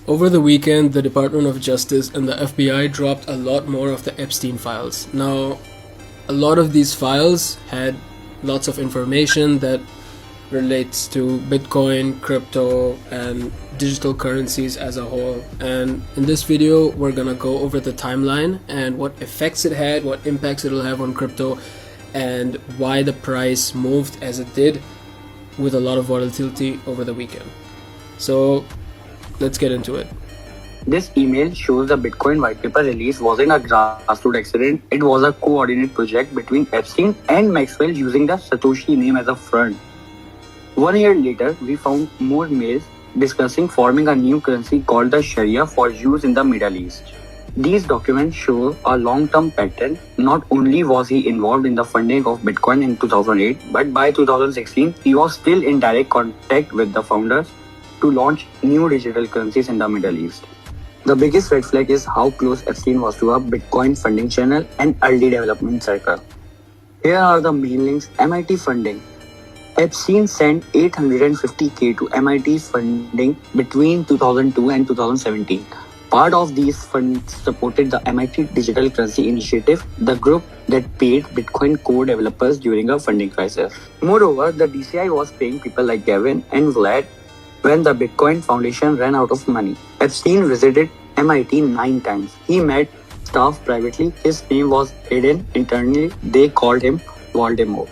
Over the weekend, the Department of Justice and the FBI dropped a lot more of the Epstein files. Now, a lot of these files had lots of information that relates to Bitcoin, crypto, and digital currencies as a whole. And in this video, we're gonna go over the timeline and what effects it had, what impacts it'll have on crypto, and why the price moved as it did with a lot of volatility over the weekend. So let's get into it. This email shows the Bitcoin white paper release wasn't a grassroots accident. It was a coordinated project between Epstein and Maxwell using the Satoshi name as a front. 1 year later, we found more mails discussing forming a new currency called the Sharia for use in the Middle East. These documents show a long-term pattern. Not only was he involved in the funding of Bitcoin in 2008, but by 2016, he was still in direct contact with the founders to launch new digital currencies in the Middle East. The biggest red flag is how close Epstein was to a Bitcoin funding channel and early development circle. Here are the main links. MIT funding. Epstein sent $850K to MIT funding between 2002 and 2017. Part of these funds supported the MIT Digital Currency Initiative, the group that paid Bitcoin core developers during a funding crisis. Moreover, the DCI was paying people like Gavin and Vlad when the Bitcoin Foundation ran out of money. Epstein visited MIT 9 times. He met staff privately. His name was hidden internally. They called him Voldemort.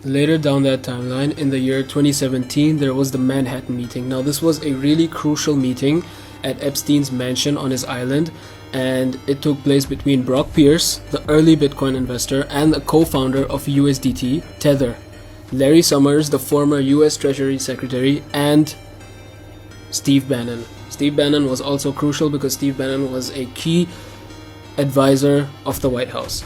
Later down that timeline, in the year 2017, there was the Manhattan meeting. Now, this was a really crucial meeting at Epstein's mansion on his island, and it took place between Brock Pierce, the early Bitcoin investor and the co-founder of USDT, Tether, Larry Summers, the former US Treasury Secretary, and Steve Bannon. Steve Bannon was also crucial because Steve Bannon was a key advisor of the White House.